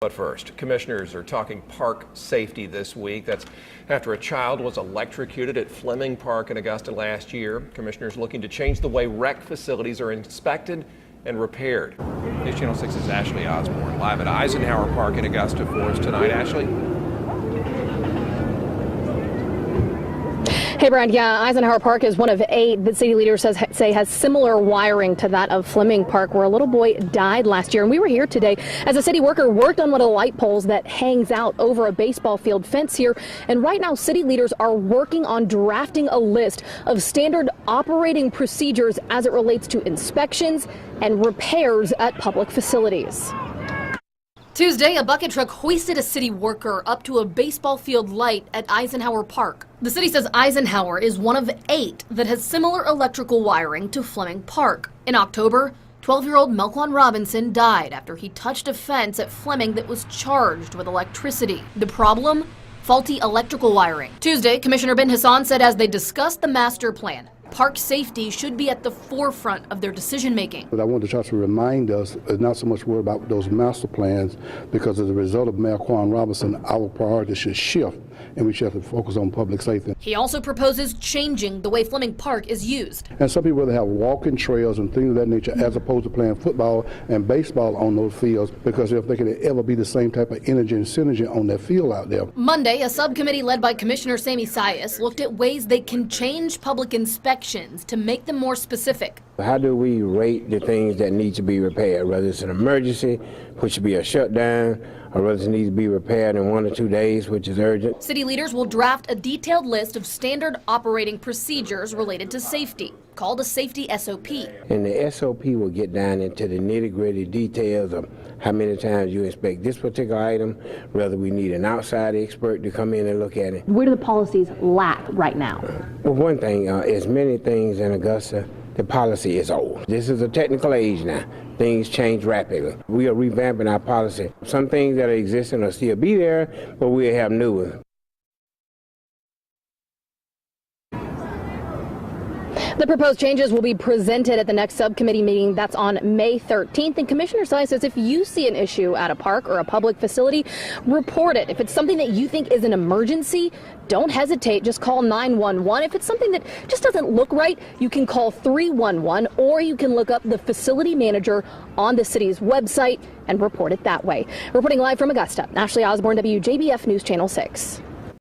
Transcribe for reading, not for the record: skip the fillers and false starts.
But first, commissioners are talking park safety this week. That's after a child was electrocuted at Fleming Park in Augusta last year. Commissioners looking to change the way rec facilities are inspected and repaired. News Channel 6's Ashley Osborne live at Eisenhower Park in Augusta for us tonight. Ashley? Hey, Brad. Yeah, Eisenhower Park is one of 8 that city leaders say has similar wiring to that of Fleming Park, where a little boy died last year. And we were here today as a city worker worked on one of the light poles that hangs out over a baseball field fence here. And right now, city leaders are working on drafting a list of standard operating procedures as it relates to inspections and repairs at public facilities. Tuesday, a bucket truck hoisted a city worker up to a baseball field light at Eisenhower Park. The city says Eisenhower is one of 8 that has similar electrical wiring to Fleming Park. In October, 12-year-old Melquan Robinson died after he touched a fence at Fleming that was charged with electricity. The problem? Faulty electrical wiring. Tuesday, Commissioner Ben Hassan said as they discussed the master plan, park safety should be at the forefront of their decision-making. But I want to try to remind us, not so much worry about those master plans, because as a result of Melquan Robinson, our priorities should shift, and we should have to focus on public safety. He also proposes changing the way Fleming Park is used. And some people rather have walking trails and things of that nature as opposed to playing football and baseball on those fields, because if they can ever be the same type of energy and synergy on that field out there. Monday, a subcommittee led by Commissioner Sammy Sias looked at ways they can change public inspections to make them more specific. How do we rate the things that need to be repaired, whether it's an emergency, which should be a shutdown, or whether it needs to be repaired in 1 or 2 days, which is urgent? City leaders will draft a detailed list of standard operating procedures related to safety, called a safety SOP. And the SOP will get down into the nitty-gritty details of how many times you inspect this particular item, whether we need an outside expert to come in and look at it. Where do the policies lack right now? Well, one thing, as many things in Augusta, the policy is old. This is a technical age now. Things change rapidly. We are revamping our policy. Some things that are existing will still be there, but we'll have new ones. The proposed changes will be presented at the next subcommittee meeting. That's on May 13th. And Commissioner Sias says if you see an issue at a park or a public facility, report it. If it's something that you think is an emergency, don't hesitate. Just call 911. If it's something that just doesn't look right, you can call 311, or you can look up the facility manager on the city's website and report it that way. Reporting live from Augusta, Ashley Osborne, WJBF News Channel 6.